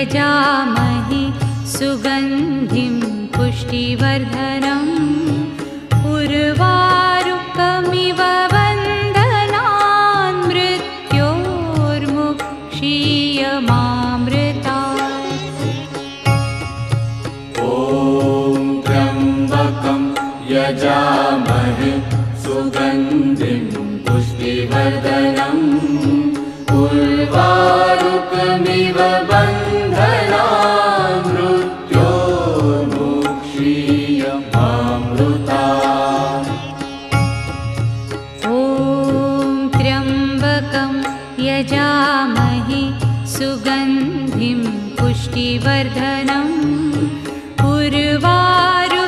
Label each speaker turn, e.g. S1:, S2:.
S1: यजामहे सुगन्धिं पुष्टिवर्धनम् उर्वारुकमिव बन्धनान् मृत्योर्मुक्षीयमामृतात्।
S2: ॐ त्र्यम्बकं यजामहे सुगन्धिं पुष्टिवर्धनम् उर्वारुकमिव बन्धनान् मृत्योर्मुक्षीयमामृतात्।
S1: ॐ त्र्यम्बकं यजामहे सुगन्धिं पुष्टिवर्धनम् उर्वारुकमिव